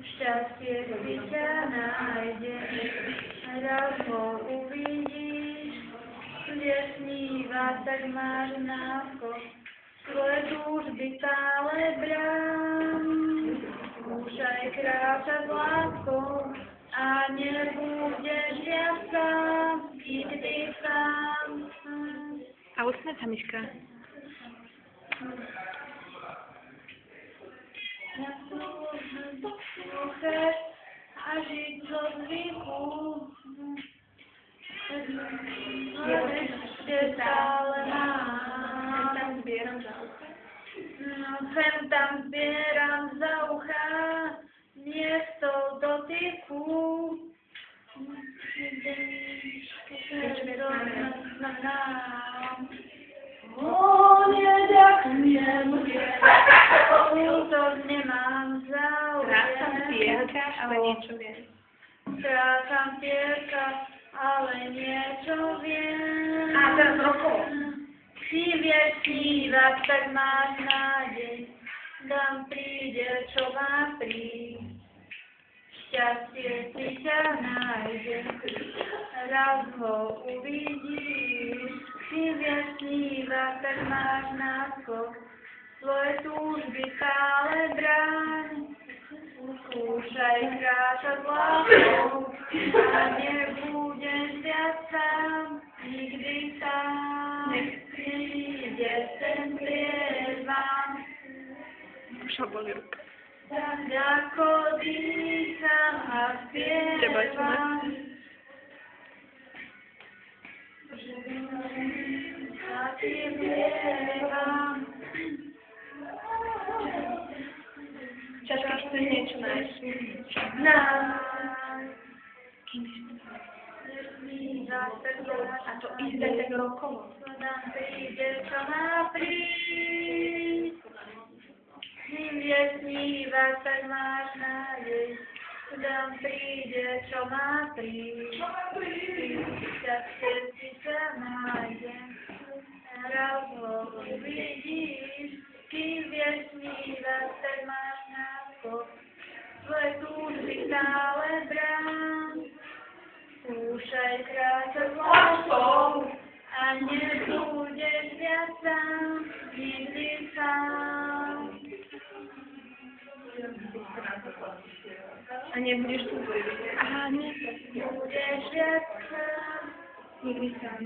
Šťastie si ťa nájde, raz ho uvidíš, kde sníva, tak máš náskok, svoje túžby stále brán. Skúšaj kráčať s láskou a nebudeš viac sám, nikdy sám. A usmieť sa, Miška. Ja túžim poslúchať a žiť zo zvyku. Ešte stále mám. Sem tam zbieram za ucha miesto dotyku. Neďakujem, útok nemám záujem. Strácam pierka, ale niečo viem. Strácam pierka, ale niečo viem. A teraz rokov. Si vieš snívať, tak máš nádej, tam príde, čo má prísť. Šťastie si ťa nájde, raz ho uvidíš. Si vieš snívať, tak máš náskok, svoje túžby stále bráň. Skúšaj kráčať láskou a nebudeš viac sám, nikdy sám. Príde ten priezvám. Už ho boli ruka. Tak ako dýcham a spievam. A ti vievam. Ťažko chceš niečo nájsť. A to ide tak rokovo. Tam príde, čo má prísť. Ním je snívať, tak máš nádej. Tam príde, čo má prísť. Šťastie si ťa nájde, raz ho uvidíš. Kým vieš snívať, tak máš náskok, svoje túžby stále brán. Skúšaj kráčať s láskou a nebudeš viac sám, nikdy sám. A nebudeš tu. Aha, nie. Budeš viac sám, Nikdy sám.